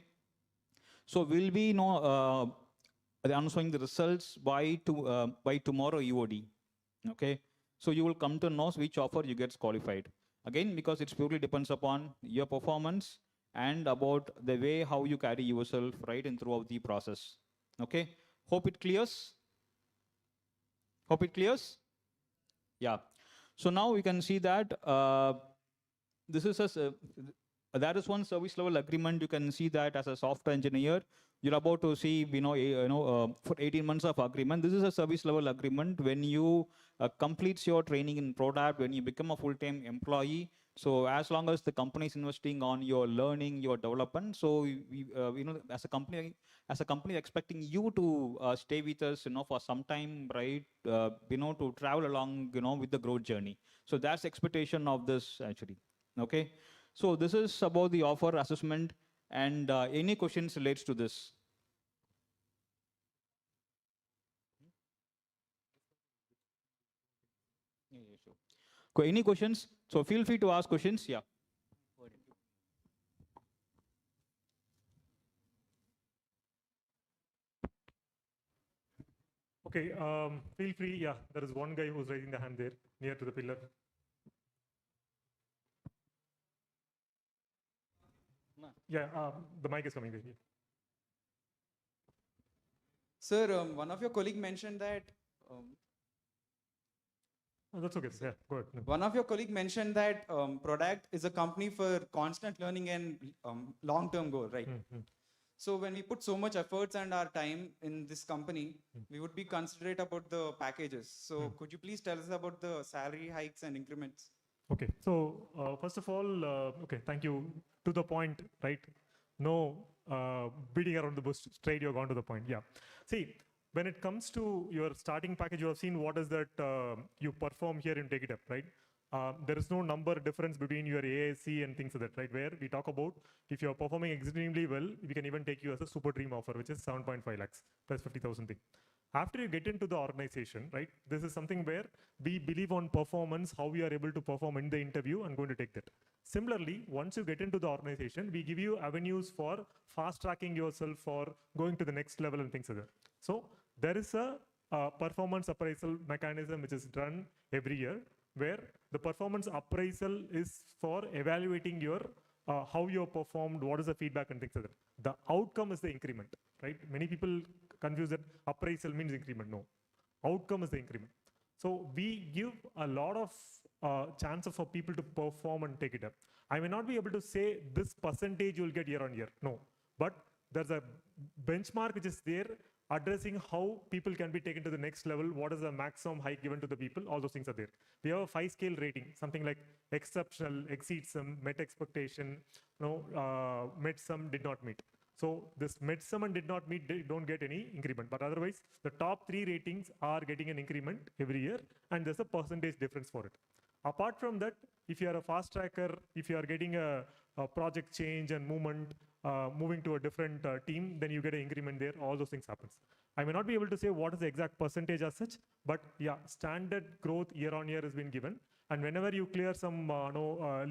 So we'll be announcing the results by tomorrow EOD. Okay. So you will come to know which offer you gets qualified. Again, because it purely depends upon your performance and about the way how you carry yourself right and throughout the process. Okay. Hope it clears. Hope it clears. Yeah. So now we can see that this is that is one service level agreement. You can see that as a software engineer, you're about to see, for 18 months of agreement. This is a service level agreement. When you completes your training in product, when you become a full-time employee, so as long as the company is investing on your learning, your development, so we, as a company expecting you to stay with us, for some time, right? To travel along, with the growth journey. So that's expectation of this actually. Okay. So this is about the offer assessment, and any questions relates to this? Yeah, sure. Any questions? So feel free to ask questions. Yeah. Okay, feel free. Yeah, there is one guy who's raising the hand there near to the pillar. Yeah, the mic is coming there. Yeah. Sir, one of your colleague mentioned that. Oh, that's okay. Yeah, go ahead. No. One of your colleague mentioned that product is a company for constant learning and long-term goal, right? So when we put so much efforts and our time in this company, we would be considerate about the packages. So could you please tell us about the salary hikes and increments? Okay, so first of all, okay, thank you. To the point, right? No beating around the bush, straight you're gone to the point. Yeah. See, when it comes to your starting package, you have seen what is that you perform here and take it up, right? There is no number difference between your AAC and things like that, right? Where we talk about if you're performing extremely well, we can even take you as a super dream offer, which is 7.5 lakhs plus 50,000 thing. After you get into the organization, right, this is something where we believe on performance, how we are able to perform in the interview and going to take that. Similarly, once you get into the organization, we give you avenues for fast tracking yourself for going to the next level and things like that. So there is a performance appraisal mechanism which is done every year, where the performance appraisal is for evaluating your how you have performed, what is the feedback and things like that. The outcome is the increment, right? Many people confuse that appraisal means increment. No, outcome is the increment. So we give a lot of chances for people to perform and take it up. I may not be able to say this percentage you'll get year on year, no, but there's a benchmark which is there addressing how people can be taken to the next level, what is the maximum hike given to the people, all those things are there. We have a 5-scale rating, something like exceptional, exceeds some, met expectation, met some, did not meet. So this met some and did not meet, they don't get any increment. But otherwise, the top 3 ratings are getting an increment every year, and there's a percentage difference for it. Apart from that, if you are a fast tracker, if you are getting a project change and movement, moving to a different team, then you get an increment there, all those things happens. I may not be able to say what is the exact percentage as such, but yeah, standard growth year on year has been given. And whenever you clear some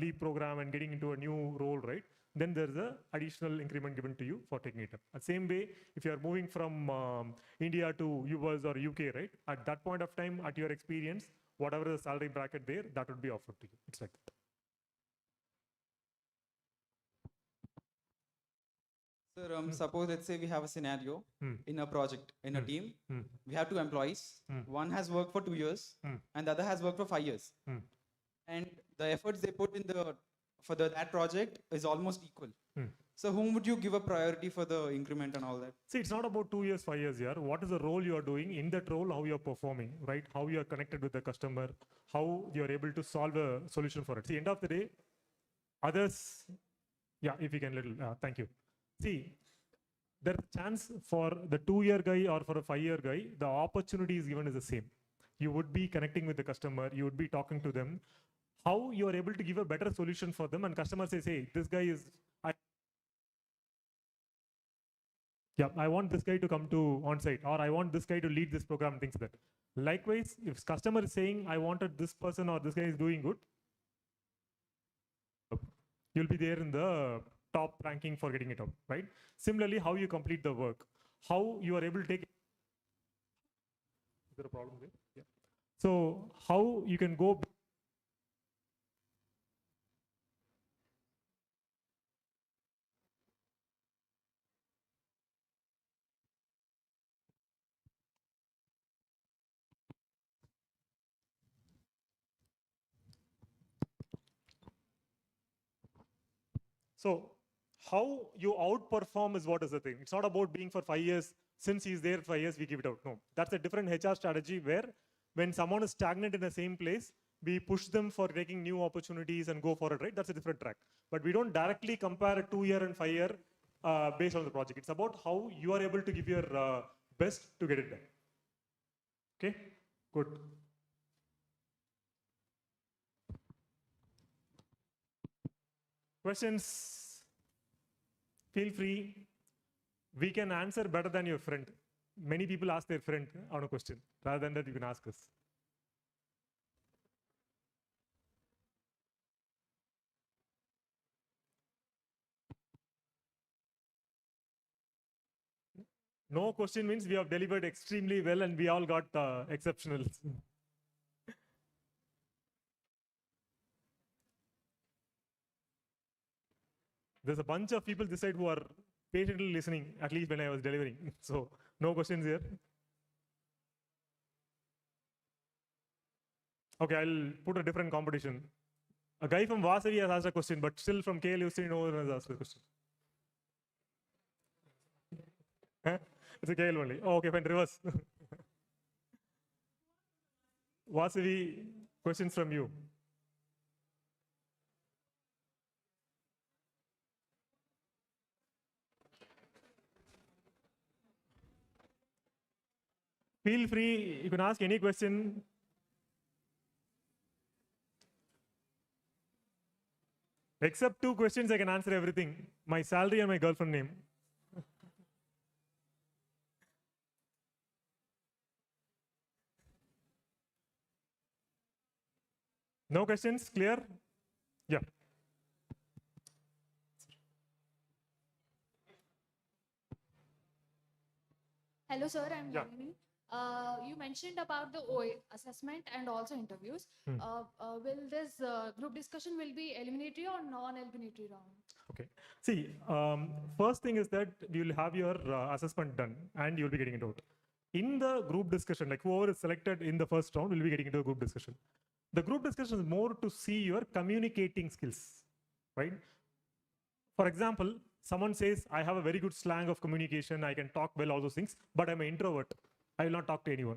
leave program and getting into a new role, right, then there's a additional increment given to you for taking it up. The same way, if you are moving from India to US or UK, right, at that point of time, at your experience, whatever the salary bracket there, that would be offered to you. It's like that. Sir, suppose let's say we have a scenario in a project, in a team. We have 2 employees. One has worked for 2 years and the other has worked for 5 years. And the efforts they put in that project is almost equal. So whom would you give a priority for the increment and all that? See, it's not about 2 years, 5 years here. What is the role you are doing? In that role, how you are performing, right? How you are connected with the customer, how you are able to solve a solution for it. See, end of the day, others, yeah, if you can little, thank you. See, there's a chance for the 2-year guy or for a 5-year guy, the opportunity is given is the same. You would be connecting with the customer, you would be talking to them, how you are able to give a better solution for them, and customer says, hey, this guy is, I want this guy to come to on-site, or I want this guy to lead this program, things like that. Likewise, if customer is saying, I wanted this person or this guy is doing good, you'll be there in the top ranking for getting it out, right? Similarly, how you complete the work, how you are able to take. Is there a problem there? Yeah. So how you can go. So how you outperform is what is the thing. It's not about being for 5 years. Since he's there 5 years, we give it out. No, that's a different HR strategy where when someone is stagnant in the same place, we push them for taking new opportunities and go for it, right? That's a different track. But we don't directly compare a 2-year and 5-year based on the project. It's about how you are able to give your best to get it done. Okay, good. Questions? Feel free. We can answer better than your friend. Many people ask their friend on a question. Rather than that, you can ask us. No question means we have delivered extremely well and we all got exceptional. There's a bunch of people this side who are patiently listening, at least when I was delivering. So no questions here. Okay, I'll put a different competition. A guy from Vasavi has asked a question, but still from KLH no one has asked a question. Huh? It's a KL only. Oh, okay, fine, reverse. Vasavi, questions from you. Feel free, you can ask any question. Except 2 questions, I can answer everything. My salary and my girlfriend name. No questions? Clear? Yeah. Hello, sir. I'm Yeah. Nalini. You mentioned about the OA assessment and also interviews. Will this group discussion will be eliminatory or non-eliminatory round? Okay. See, first thing is that you will have your assessment done and you'll be getting it out. In the group discussion, like whoever is selected in the first round will be getting into a group discussion. The group discussion is more to see your communicating skills, right? For example, someone says, I have a very good slang of communication, I can talk well, all those things, but I'm an introvert. I will not talk to anyone.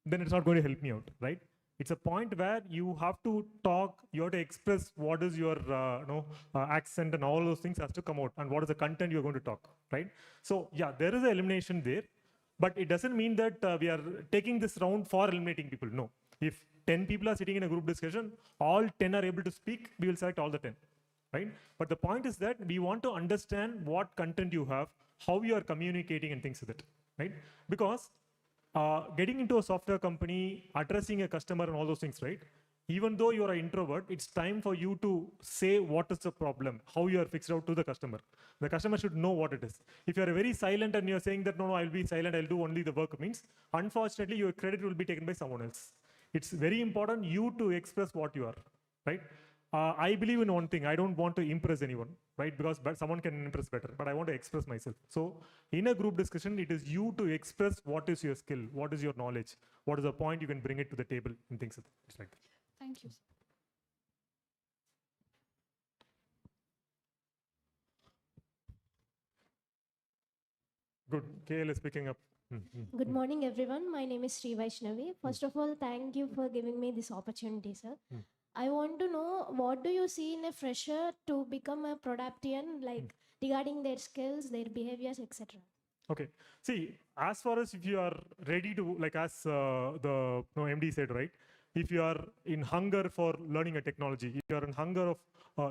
Then it's not going to help me out, right? It's a point where you have to talk, you have to express what is your accent and all those things has to come out and what is the content you're going to talk, right? So yeah, there is an elimination there, but it doesn't mean that we are taking this round for eliminating people. No. If 10 people are sitting in a group discussion, all 10 are able to speak, we will select all the 10, right? But the point is that we want to understand what content you have, how you are communicating and things like that, right? Because getting into a software company, addressing a customer and all those things, right? Even though you're an introvert, it's time for you to say what is the problem, how you are fixed out to the customer. The customer should know what it is. If you're very silent and you're saying that, no, I'll be silent, I'll do only the work, means, unfortunately, your credit will be taken by someone else. It's very important you to express what you are, right? I believe in one thing. I don't want to impress anyone, right? Because someone can impress better, but I want to express myself. So in a group discussion, it is you to express what is your skill, what is your knowledge, what is the point you can bring it to the table and things like that. Thank you, sir. Good. KL is picking up. Good morning, everyone. My name is Sri Vaishnavi. First of all, thank you for giving me this opportunity, sir. I want to know, what do you see in a fresher to become a productian, like regarding their skills, their behaviors, etc.? Okay. See, as far as if you are ready to, like as the MD said, right? If you are in hunger for learning a technology, if you are in hunger of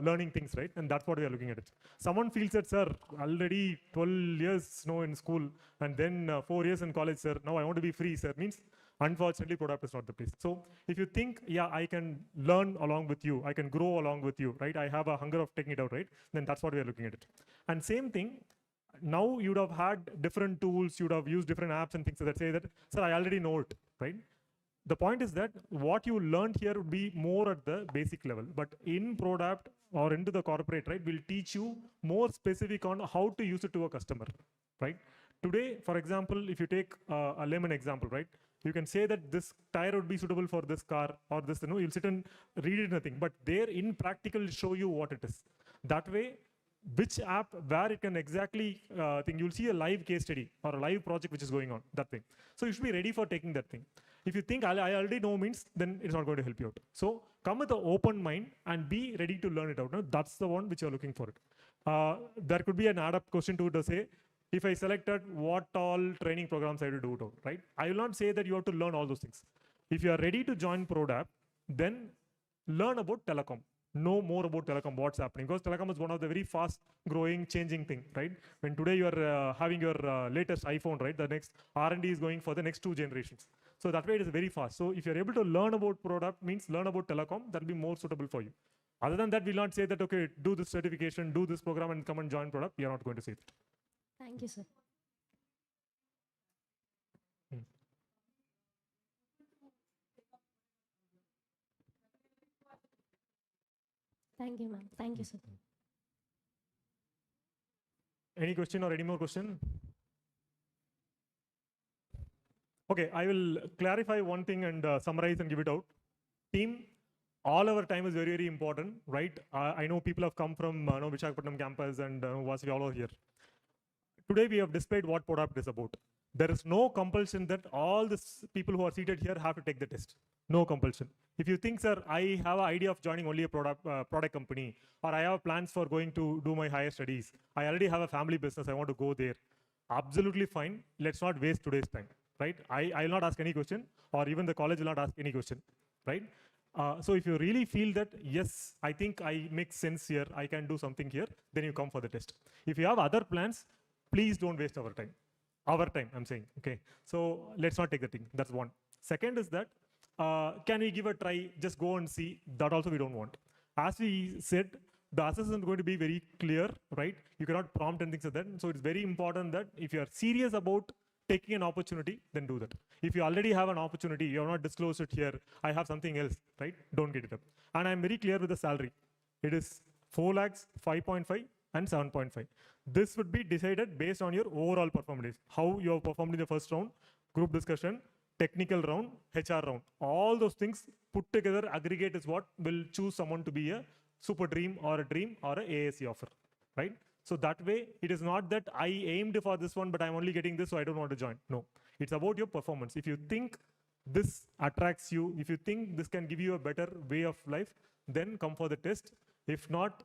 learning things, right? And that's what we are looking at it. Someone feels that, sir, already 12 years in school and then 4 years in college, sir. Now I want to be free, sir. Means, unfortunately, product is not the place. So if you think, yeah, I can learn along with you, I can grow along with you, right? I have a hunger of taking it out, right? Then that's what we are looking at it. And same thing, now you would have had different tools, you would have used different apps and things that say that, sir, I already know it, right? The point is that what you learned here would be more at the basic level, but in product or into the corporate, right, will teach you more specific on how to use it to a customer, right? Today, for example, if you take a lemon example, right, you can say that this tire would be suitable for this car or this, you'll sit and read it, nothing, but there in practical show you what it is. That way, which app, where it can exactly think, you'll see a live case study or a live project which is going on, that thing. So you should be ready for taking that thing. If you think I already know means, then it's not going to help you out. So come with an open mind and be ready to learn it out. Now, that's the one which you're looking for it. There could be an add-up question to say, if I selected what all training programs I have to do it out, right? I will not say that you have to learn all those things. If you are ready to join ProDapp, then learn about telecom. Know more about telecom, what's happening, because telecom is one of the very fast growing, changing thing, right? When today you are having your latest iPhone, right? The next R&D is going for the next 2 generations. So that way it is very fast. So if you're able to learn about product, means learn about telecom, that'll be more suitable for you. Other than that, we'll not say that, okay, do this certification, do this program and come and join product. We are not going to say that. Thank you, sir. Thank you, ma'am. Thank you, sir. Any question or any more question? Okay, I will clarify one thing and summarize and give it out. Team, all our time is very, very important, right? I know people have come from Visakhapatnam campus and Vasavi all over here. Today we have displayed what product is about. There is no compulsion that all the people who are seated here have to take the test. No compulsion. If you think, sir, I have an idea of joining only a product company, or I have plans for going to do my higher studies, I already have a family business, I want to go there. Absolutely fine. Let's not waste today's time, right? I will not ask any question, or even the college will not ask any question, right? So if you really feel that, yes, I think I make sense here, I can do something here, then you come for the test. If you have other plans, please don't waste our time. Our time, I'm saying, okay? So let's not take the thing. That's one. Second is that can we give a try, just go and see? That also we don't want. As we said, the assessment is going to be very clear, right? You cannot prompt and things like that. So it's very important that if you are serious about taking an opportunity, then do that. If you already have an opportunity, you have not disclosed it here, I have something else, right? Don't get it up. And I'm very clear with the salary. It is 4 lakhs, 5.5 and 7.5. This would be decided based on your overall performance. How you have performed in the first round, group discussion, technical round, HR round. All those things put together, aggregate is what will choose someone to be a super dream or a AAC offer, right? So that way, it is not that I aimed for this one, but I'm only getting this, so I don't want to join. No, it's about your performance. If you think this attracts you, if you think this can give you a better way of life, then come for the test. If not,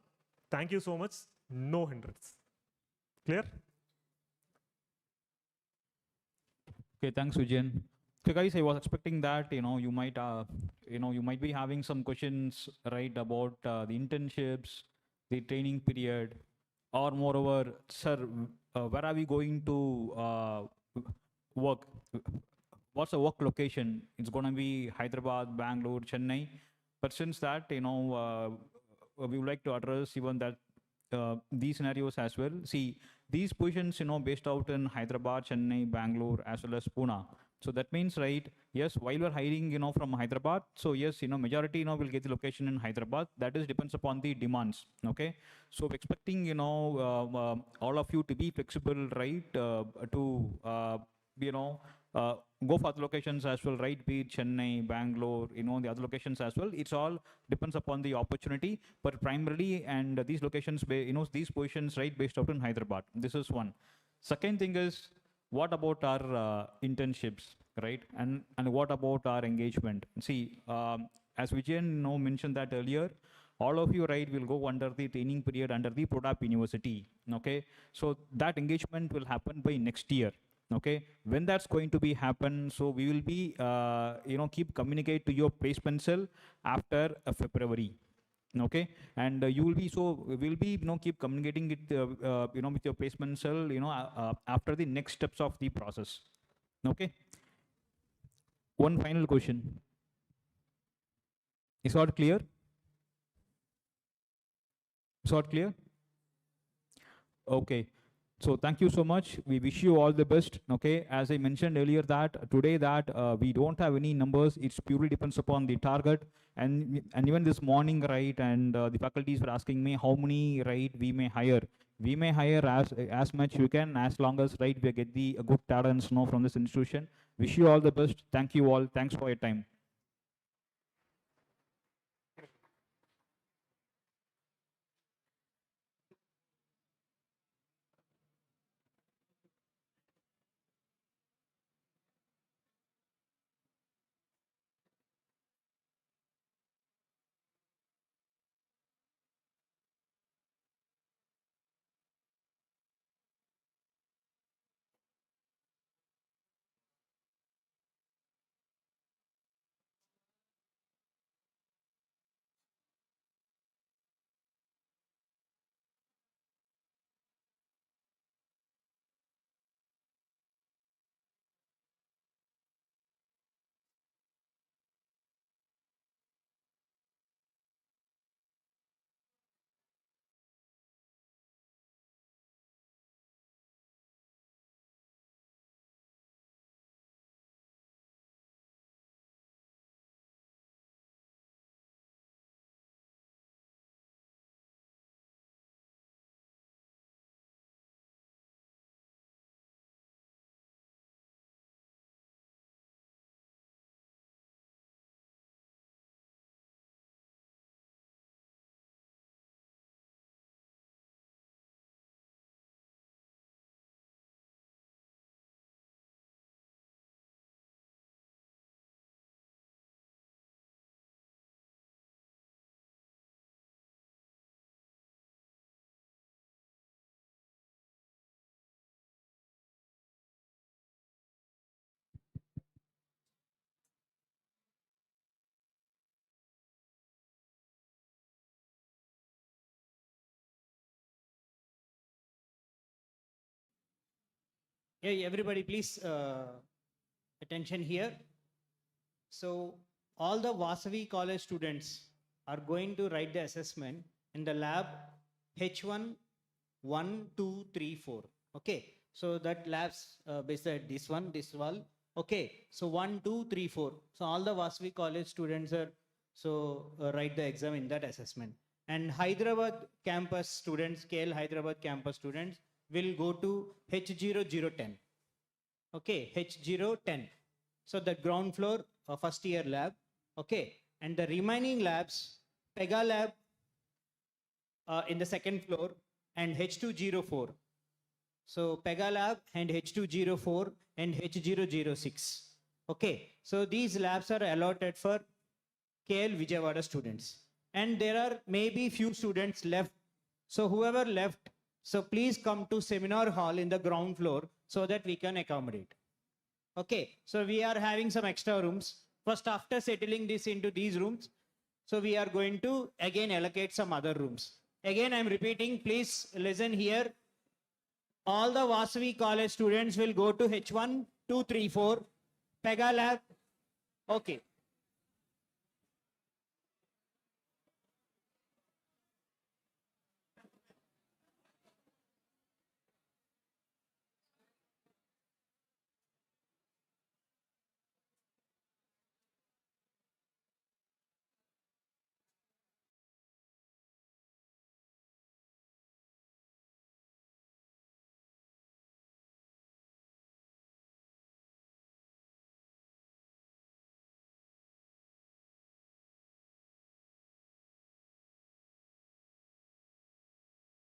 thank you so much. No hindrance. Clear? Okay, thanks, Vijay. So guys, I was expecting that, you might be having some questions, right, about the internships, the training period, or moreover, sir, where are we going to work? What's the work location? It's going to be Hyderabad, Bangalore, Chennai. But since that, we would like to address even that these scenarios as well. See, these positions, based out in Hyderabad, Chennai, Bangalore, as well as Pune. So that means, right, yes, while we're hiring, from Hyderabad, so yes, majority, will get the location in Hyderabad. That is depends upon the demands, okay? So expecting, all of you to be flexible, right, to, go for other locations as well, right? Be it Chennai, Bangalore, the other locations as well. It's all depends upon the opportunity, but primarily, and these locations, these positions, right, based out in Hyderabad. This is one. Second thing is, what about our internships, right? And what about our engagement? See, as Vijayan mentioned that earlier, all of you, right, will go under the training period under the Prodap University, okay? So that engagement will happen by next year, okay? When that's going to be happen, so we will be, keep communicate to your placement cell after February, okay? And you will be, so we'll be, keep communicating it, with your placement cell, after the next steps of the process, okay? One final question. Is all clear? Is all clear? Okay. So thank you so much. We wish you all the best. Okay. As I mentioned earlier that today that we don't have any numbers. It's purely depends upon the target. And even this morning, right, and the faculties were asking me how many, right, we may hire. We may hire as much you can, as long as, right, we get the good talents, from this institution. Wish you all the best. Thank you all. Thanks for your time. Hey, everybody, please attention here. So all the Vasavi College students are going to write the assessment in the lab H1 1, 2, 3, 4. Okay, so that labs beside this one, this wall. Okay, so 1, 2, 3, 4. So all the Vasavi College students are write the exam in that assessment. And Hyderabad campus students, KL Hyderabad campus students will go to H0010. Okay, H010. So the ground floor first year lab. Okay, and the remaining labs, Pega lab in the second floor and H204. So Pega lab and H204 and H006. Okay, so these labs are allotted for KL Vijayawada students. And there are maybe few students left. So whoever left, so please come to seminar hall in the ground floor so that we can accommodate. Okay, so we are having some extra rooms. First, after settling this into these rooms, so we are going to again allocate some other rooms. Again, I'm repeating, please listen here. All the Vasavi College students will go to H1, 2, 3, 4, Pega Lab. Okay.